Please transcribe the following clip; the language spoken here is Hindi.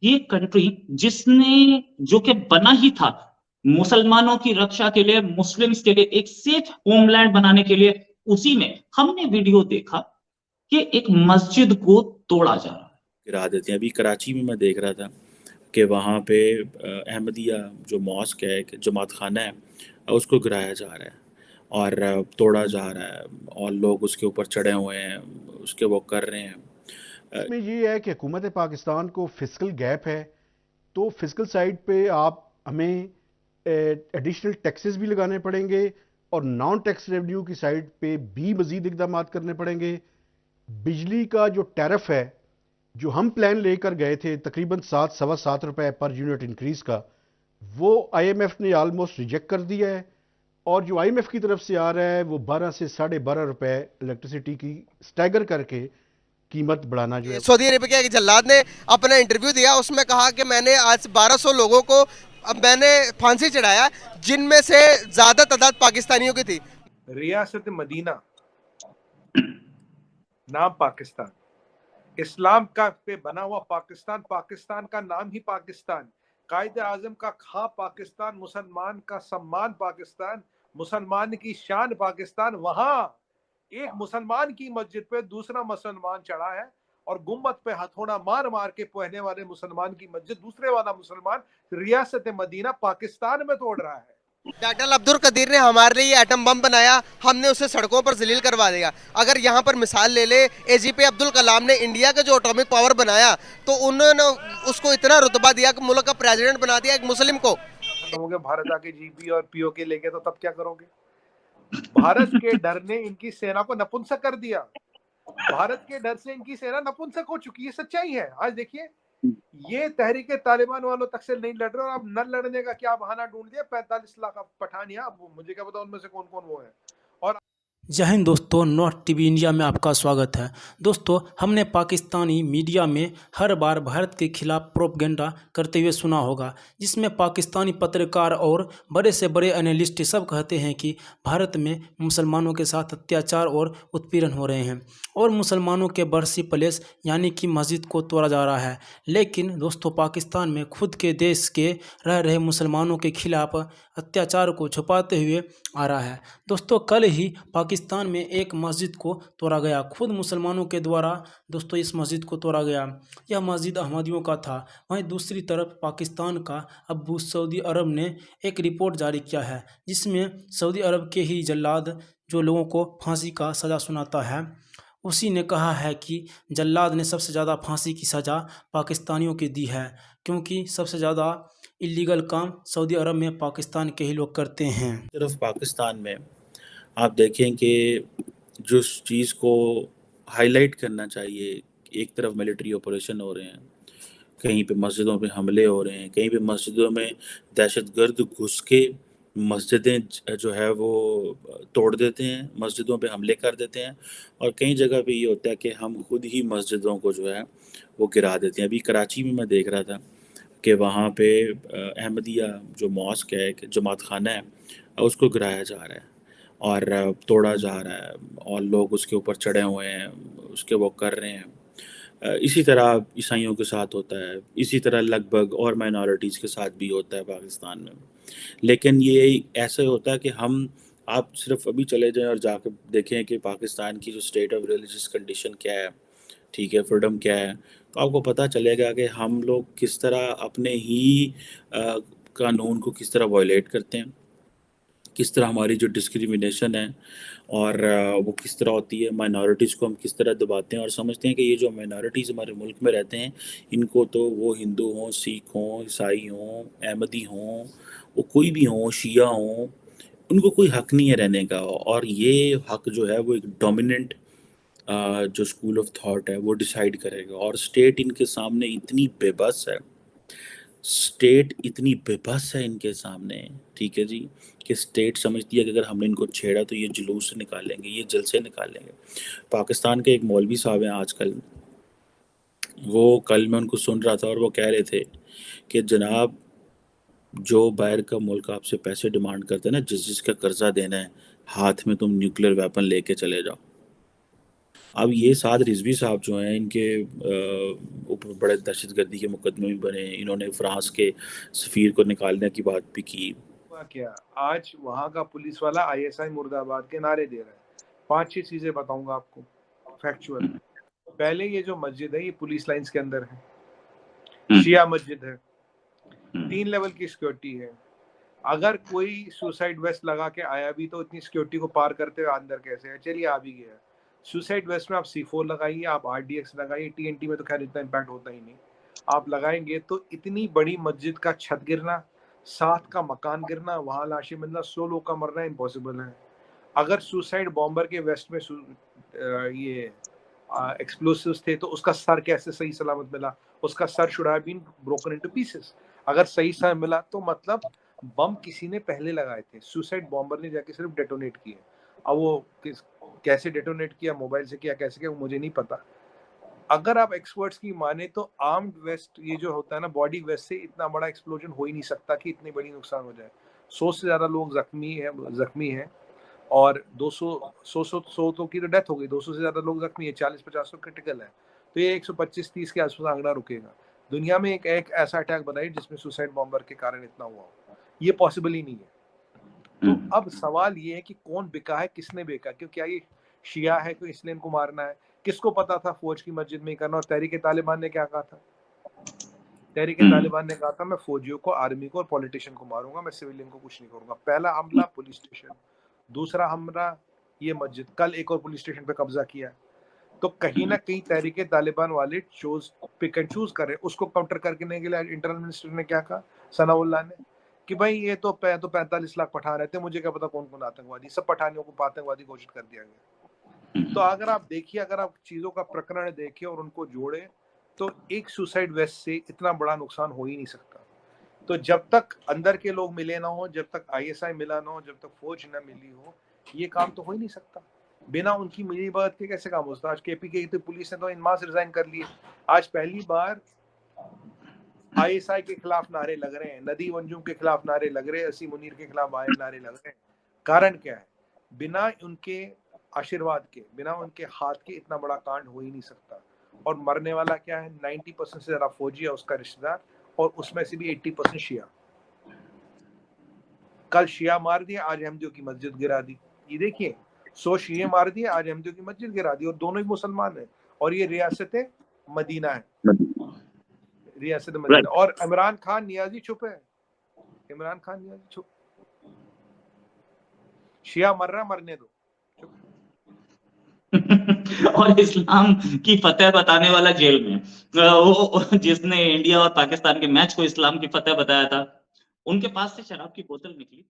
ये कंट्री जिसने जो कि बना ही था मुसलमानों की रक्षा के लिए, मुस्लिम्स के लिए एक सेफ होमलैंड बनाने के लिए, उसी में हमने वीडियो देखा कि एक मस्जिद को तोड़ा जा रहा है। गिरा देते हैं। अभी कराची में मैं देख रहा था कि वहाँ पे अहमदिया जो मॉस्क है, कि जमात खाना है, उसको गिराया जा रहा है और तोड़ा जा रहा है और लोग उसके ऊपर चढ़े हुए हैं, उसके वो कर रहे हैं। इसमें ये है कि हुकूमत पाकिस्तान को फिजिकल गैप है, तो फिजिकल साइड पे आप हमें एडिशनल टैक्सेस भी लगाने पड़ेंगे और नॉन टैक्स रेवेन्यू की साइड पे भी मजीद इकदाम करने पड़ेंगे। बिजली का जो टैरिफ है, जो हम प्लान लेकर गए थे तकरीबन 7 सवा 7 रुपए पर यूनिट इंक्रीज का, वो आईएमएफ ने ऑलमोस्ट रिजेक्ट कर दिया है और जो आईएमएफ की तरफ से आ रहा है वो 12 से 12.5 रुपए इलेक्ट्रिसिटी की स्टैगर करके कीमत बढ़ाना जो है। सऊदी अरेबिया के एक जल्लाद ने अपना इंटरव्यू दिया, उसमें कहा कि मैंने आज 1200 लोगों को अब मैंने फांसी चढ़ाया, जिनमें से ज्यादा तादाद पाकिस्तानियों की थी। रियासत मदीना नाम पाकिस्तान, इस्लाम का पे बना हुआ पाकिस्तान, पाकिस्तान का नाम ही पाकिस्तान, कायदे आजम का खा पाकिस्तान, मुसलमान का सम्मान पाकिस्तान, मुसलमान की शान पाकिस्तान। वहां एक मुसलमान की मस्जिद पे दूसरा मुसलमान चढ़ा है और गुम्बद पे हथौड़ा मार मार के पहने वाले मुसलमान की मस्जिद दूसरे वाला मुसलमान रियासत मदीना पाकिस्तान में तोड़ रहा है। डॉक्टर अब्दुल कदीर ने हमारे लिए एटम बम बनाया, हमने उसे सड़कों पर जलील करवा दिया। अगर यहाँ पर मिसाल ले ले, एजीपी अब्दुल कलाम ने इंडिया का जो एटॉमिक पावर बनाया तो उन्होंने उसको इतना रुतबा दिया कि मुल्क का प्रेसिडेंट बना दिया एक मुस्लिम को। कहोगे भारत आके जीपी और पीओके लेके, तो तब क्या करोगे? भारत के डर ने इनकी सेना को नपुंसक कर दिया, भारत के डर से इनकी सेना नपुंसक हो चुकी है। सच्चाई है। आज देखिए, ये तहरीके तालिबान वालों तक से नहीं लड़ रहे और अब न लड़ने का क्या बहाना ढूंढ दिया। 45 लाख पठान यहाँ, मुझे क्या पता उनमें से कौन कौन वो है। और जय हिंद दोस्तों, नॉर्थ टीवी इंडिया में आपका स्वागत है। दोस्तों, हमने पाकिस्तानी मीडिया में हर बार भारत के खिलाफ प्रोपगेंडा करते हुए सुना होगा, जिसमें पाकिस्तानी पत्रकार और बड़े से बड़े एनालिस्ट सब कहते हैं कि भारत में मुसलमानों के साथ अत्याचार और उत्पीड़न हो रहे हैं और मुसलमानों के बरसी प्लेस यानी कि मस्जिद को तोड़ा जा रहा है। लेकिन दोस्तों, पाकिस्तान में खुद के देश के रह रहे मुसलमानों के खिलाफ अत्याचार को छुपाते हुए आ रहा है। दोस्तों, कल ही पाकिस्तान में एक मस्जिद को तोड़ा गया, खुद मुसलमानों के द्वारा दोस्तों इस मस्जिद को तोड़ा गया। यह मस्जिद अहमदियों का था। वहीं दूसरी तरफ पाकिस्तान का अब सऊदी अरब ने एक रिपोर्ट जारी किया है, जिसमें सऊदी अरब के ही जल्लाद जो लोगों को फांसी का सज़ा सुनाता है, उसी ने कहा है कि जल्लाद ने सबसे ज़्यादा फांसी की सज़ा पाकिस्तानियों की दी है, क्योंकि सबसे ज़्यादा इलीगल काम सऊदी अरब में पाकिस्तान के ही लोग करते हैं। सिर्फ पाकिस्तान में आप देखें कि जो चीज़ को हाईलाइट करना चाहिए, एक तरफ मिलिट्री ऑपरेशन हो रहे हैं, कहीं पे मस्जिदों पे हमले हो रहे हैं, कहीं पे मस्जिदों में दहशतगर्द घुस के मस्जिदें जो है वो तोड़ देते हैं, मस्जिदों पे हमले कर देते हैं, और कई जगह पे ये होता है कि हम खुद ही मस्जिदों को जो है वो गिरा देते हैं। अभी कराची में मैं देख रहा था कि वहाँ पे अहमदिया जो मॉस्क है, कि जमात खाना है, उसको गिराया जा रहा है और तोड़ा जा रहा है और लोग उसके ऊपर चढ़े हुए हैं, उसके वो कर रहे हैं। इसी तरह ईसाइयों के साथ होता है, इसी तरह लगभग और माइनॉरिटीज़ के साथ भी होता है पाकिस्तान में। लेकिन ये ऐसे होता है कि आप सिर्फ अभी चले जाएं और जाकर देखें कि पाकिस्तान की जो स्टेट ऑफ रिलीजियस कंडीशन क्या है, ठीक है, फ्रीडम क्या है, तो आपको पता चलेगा कि हम लोग किस तरह अपने ही कानून को किस तरह वायलेट करते हैं, किस तरह हमारी जो डिस्क्रिमिनेशन है और वो किस तरह होती है, माइनॉरिटीज़ को हम किस तरह दबाते हैं और समझते हैं कि ये जो माइनॉरिटीज़ हमारे मुल्क में रहते हैं, इनको तो वो हिंदू हों, सिख हों, ईसाई हों, अहमदी हों, वो कोई भी हों, शिया हों, उनको कोई हक नहीं है रहने का। और ये हक जो है वो एक डोमिनेंट जो स्कूल ऑफ थॉट है वो डिसाइड करेगा। और स्टेट इनके सामने इतनी बेबस है, स्टेट इतनी बेबस है इनके सामने, ठीक है जी, कि स्टेट समझती है कि अगर हमने इनको छेड़ा तो ये जुलूस निकालेंगे, ये जलसे निकालेंगे। पाकिस्तान के एक मौलवी साहब हैं आजकल, वो कल मैं उनको सुन रहा था और वो कह रहे थे कि जनाब, जो बाहर का मुल्क आपसे पैसे डिमांड करते हैं ना, जिसका कर्जा देना है, हाथ में तुम न्यूक्लियर वेपन लेके चले जाओ। अब ये साद रिजवी साहब जो हैं, इनके ऊपर बड़े दहशतगर्दी के मुकदमे भी बने, इन्होंने फ्रांस के सफ़ीर को निकालने की बात भी की। हुआ क्या, आज वहां का पुलिस वाला ISI मुर्दाबाद के नारे दे रहा है। 5-6 चीजें बताऊंगा आपको फैक्चुअल। पहले ये जो मस्जिद है ये पुलिस लाइंस के अंदर है, शिया मस्जिद है, 3 लेवल की सिक्योरिटी है। अगर कोई सुसाइड वेस्ट लगा के आया भी तो इतनी सिक्योरिटी को पार करते हुए अंदर कैसे है? चलिए आ भी गया। सुसाइड वेस्ट में आप C4 लगाइए, आप RDX लगाइए, TNT में तो खैर इतना इम्पैक्ट होता ही नहीं, आप लगाएंगे तो इतनी बड़ी मस्जिद का छत गिरना, 7 का मकान गिरना, वहां लाशें मिलना, 100 लोग का मरना इम्पॉसिबल है। अगर सुसाइड बॉम्बर के वेस्ट में ये एक्सप्लोसिव्स थे तो उसका सर कैसे सही सलामत मिला? उसका सर should have been broken into pieces. अगर सही सर मिला तो मतलब बम किसी ने पहले लगाए थे, सुसाइड बॉम्बर ने जाके सिर्फ डेटोनेट किए। अब वो कैसे डेटोनेट किया, मोबाइल से किया, कैसे किया, वो मुझे नहीं पता। अगर आप एक्सपर्ट्स की माने तो आर्म्ड वेस्ट, ये जो होता है ना बॉडी वेस्ट से इतना बड़ा एक्सप्लोजन हो ही नहीं सकता कि इतनी बड़ी नुकसान हो जाए। 100 से ज्यादा लोग जख्मी हैं और 200 तो की तो डेथ हो गई, 200 से ज्यादा लोग जख्मी है, 40-50 तो क्रिटिकल है। तो ये 125-30 के आसपास आंकड़ा रुकेगा। दुनिया में एक ऐसा अटैक बताइए जिसमें सुसाइड बॉम्बर के कारण इतना हुआ हो, ये पॉसिबल ही नहीं है। तो अब सवाल ये है कि कौन बिका है, किसने बेचा? क्योंकि क्या ये शिया है तो इसलिए इनको मारना है? किसको पता था फौज की मस्जिद में ही करना? और तहरीक तालिबान ने क्या कहा था? तहरीक तालिबान ने कहा था मैं फौजियों को, आर्मी को और पॉलिटिशियन को मारूंगा, मैं सिविलियन को कुछ नहीं करूंगा। पहला हमला पुलिस स्टेशन, दूसरा हमला ये मस्जिद, कल एक और पुलिस स्टेशन पे कब्जा किया। तो कहीं ना कहीं तहरीक तालिबान वाले पिक एंड चूज कर रहे। उसको काउंटर करने के लिए इंटरनल मिनिस्टर ने क्या कहा, सनाउल्लाह ने, कि भाई ये तो 45 लाख पठान रहते, मुझे क्या पता कौन कौन आतंकवादी, सब पठानियों को आतंकवादी घोषित कर दिया गया। तो अगर आप देखिए, अगर आप चीजों का प्रकरण देखिए और उनको जोड़े तो एक सुसाइड वेस्ट से इतना बड़ा नुकसान हो ही नहीं सकता। तो जब तक अंदर के लोग मिले ना हो, जब तक ISI मिला ना हो, जब तक फौज ना मिली हो, ये काम तो हो ही नहीं सकता। बिना उनकी मिली बात के कैसे काम होता? आज KP की तो पुलिस ने तो इन मास रिजाइन कर लिए। आज पहली बार ISI के खिलाफ नारे लग रहे हैं, नदी अंजुम के खिलाफ नारे लग रहे हैं, असीम मुनीर के खिलाफ नारे लग रहे हैं। कारण क्या है? बिना उनके आशीर्वाद के, बिना उनके हाथ के इतना बड़ा कांड हो ही नहीं सकता। और मरने वाला क्या है? 90% से ज्यादा फौजी है, उसका रिश्तेदार, और उसमें से भी 80% शिया। कल शिया मार दिया, आज अहमदियों की मस्जिद गिरा दी। ये देखिए, 100 शिये मार दिए, आज अहमदियों की मस्जिद गिरा दी, और दोनों ही मुसलमान है। और ये रियासत मदीना है, रियासत मदीना। और इमरान खान नियाजी चुप है, इमरान खान नियाजी चुप। शिया मर रहा, मरने दो। और इस्लाम की फतेह बताने वाला जेल में, वो जिसने इंडिया और पाकिस्तान के मैच को इस्लाम की फतेह बताया था, उनके पास से शराब की बोतल निकली।